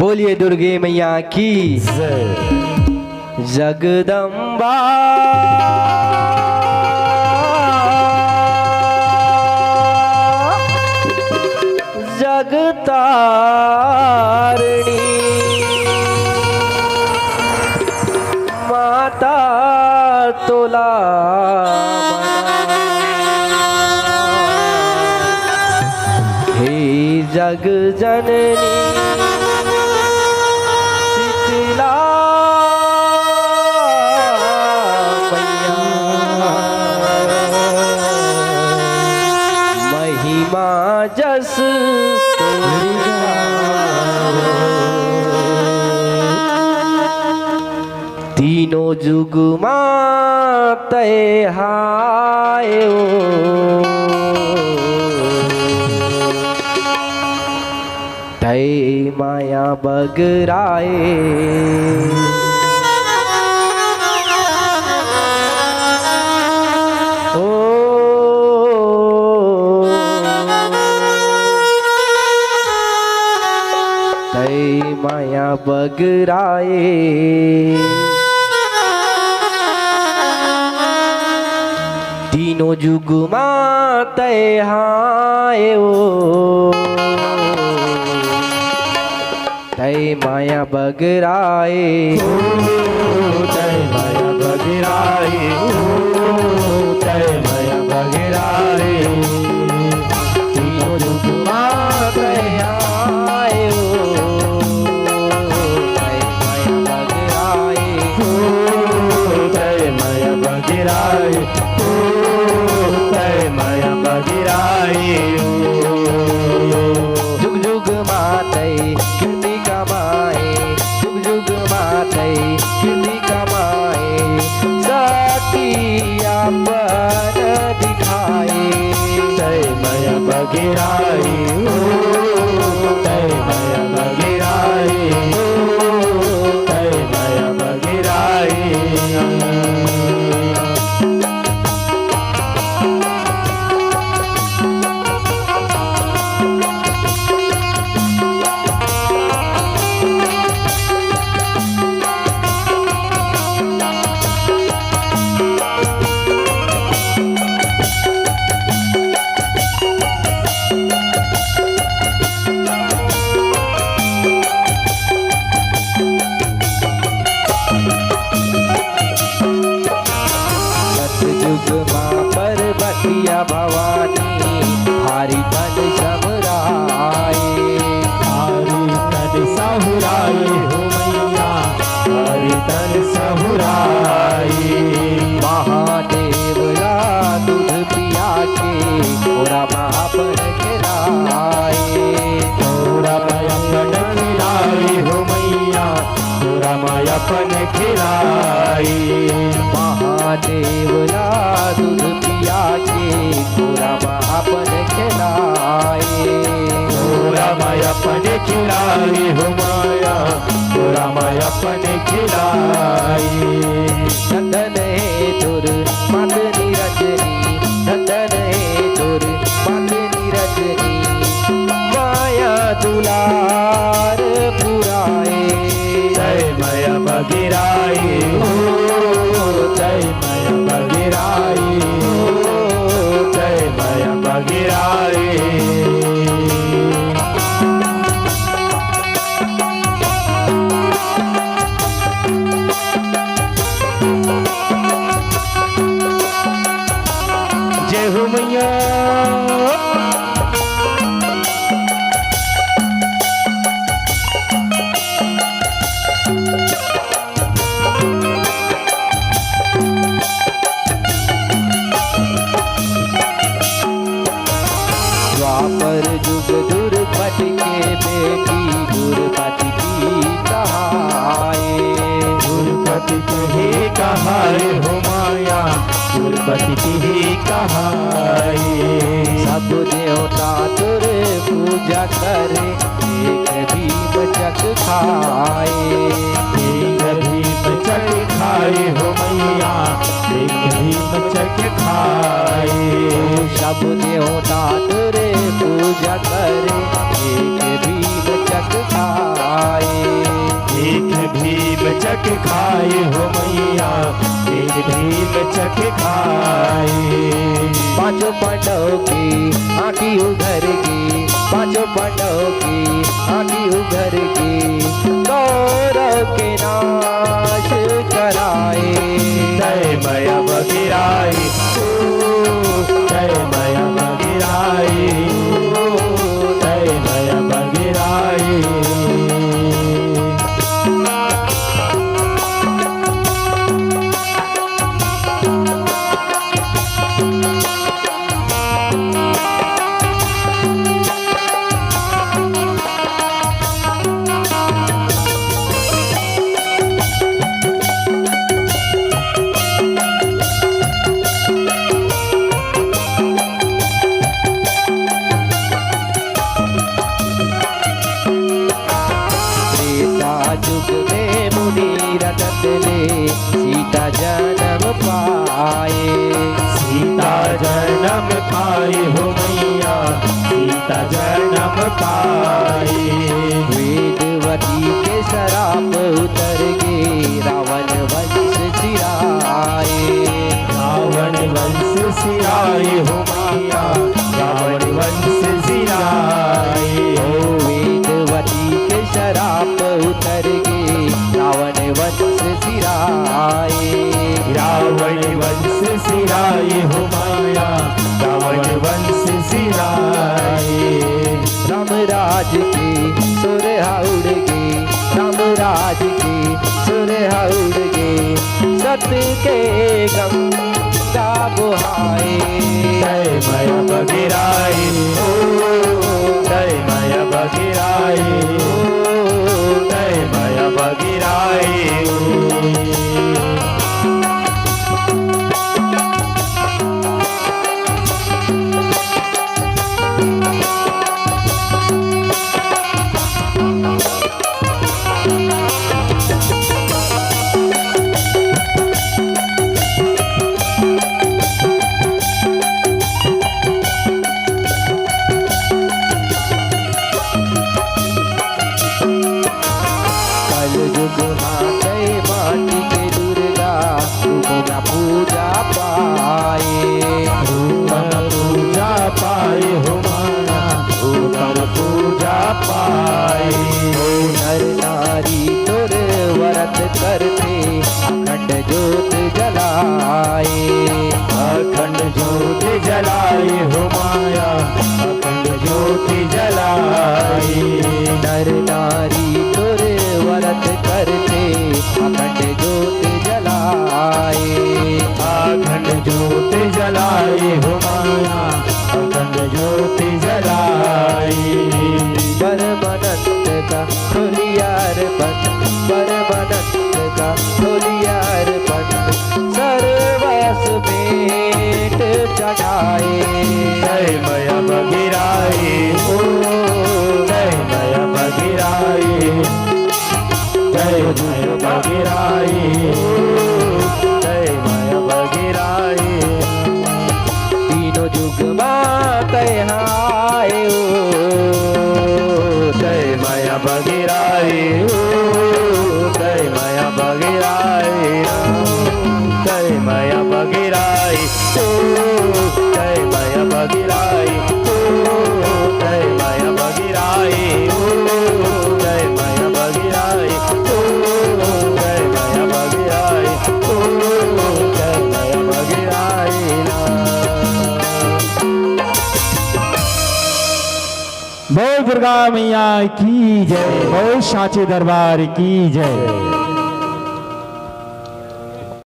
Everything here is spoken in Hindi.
बोलिए दुर्गे मैया की जगदम्बा जगतारिणी माता तोला हे जग जननी शीतला मैया महिमा जस तीनों जुग माते हायो तय माया बगराए ओ तय माया बगराए तीनों जुग माते हायो तय माया बगराए तय माया बगराए तय माया बगराए तीनों जुग माते हायो तय माया बगराए तय माया बगराए तय माया बगराए जुग जुग माते कीर्ति कमाए जुग जुग माते कीर्ति कमाए सतियापन दिखाए तय माया बगराए तय माया बगराए तय माया बगराए पर्वतिया भवानी हारी तन समराए हरि तन सहुराए हो मैया हरि तन सहुराए महादेव ला दूध पिया के पूरा महापन खिलाए थोड़ा मायापन खिलाए हो मैया थोड़ा मायापन खिलाए महादेव ला दूध पिया के पूरा महापन खिलाए थोड़ा मायापन खिलाए हो माया थोड़ा मायापन खिलाए नंदन हे दुर मत निरजनी नंदन हे दुर मत निरजनी माया दुलार पुराए तय माया बगराए तय माया बगराए तय माया बगराए जय हो मैया द्वापर जुग दुर्पति के बेटी दुर्पति की कहाए गुरुपति ही कहाए हो माया गुरुपति ही कहाए सब देवता तुर पूजा करे एक भीम चक खाए एक भीम चक खाए हो मैया एक भीम चक खाए सब देवता तुरे पूजा करे एक भीम चक खाए खाए हो मैया, एक भीम चख खाए। पांचों पांडव की आंखी उघर की, पांचों पांडव की आंखी उघर की, कौरव के नाश कराए। जय मैया बगिराई, जय मैया बगिराई, जय मैया बगिराई। युग में मुनि रतन ले सीता जन्म पाए। सीता जन्म पाए हो मैया, सीता जन्म पाए। वेदवती के शराप उतर गए, रावण वंश सिराए। रावण वंश सिराए हो मैया, रावण वंश सिराए। वेदवती के शराप उतर गए, रावण वंश सिराए। रावण वंश सिराए हो माया, रावण वंश सिराए। राम राज की सुरहा उड़ गई, राम राज की सुरहा उड़ गई, सत्य के गंगा बुहाए। जय मैया बगिराई, जय मैया बगिराई, जय मैया बगिराई। माटी के दुर्गा तुमरा पूजा पाए। पूजा पाए हो माया, पूजा पाए। नर नारी तुर व्रत करते, अखंड जोत जलाए। अखंड ज्योत जलाए हो माया, अखंड ज्योत जलाए। नर नारी तुर व्रत करते, अखंड जोत जलाए। अखंड ज्योत जलाए हो माया, अखंड ज्योत जलाए। परमानंद का होलियार बन, परमानंद का होलियार बन, सर्वस भेंट चढ़ाए। जय मैया बगिराई, जय मैया बगिराई, जय मैया बगिराई, जय मैया बगिराई। तीनों जुग माँ कहाए, जय मैया बगिराई, जय मैया बगिराई, जय मैया बगिराई, जय मैया बगिराई, जय मैया बगिराई, जय मैया बगिराई, जय मैया बगिराई, जय मैया बगिराई। बोल दुर्गा मैया की जय, बोल सांचे दरबार की जय।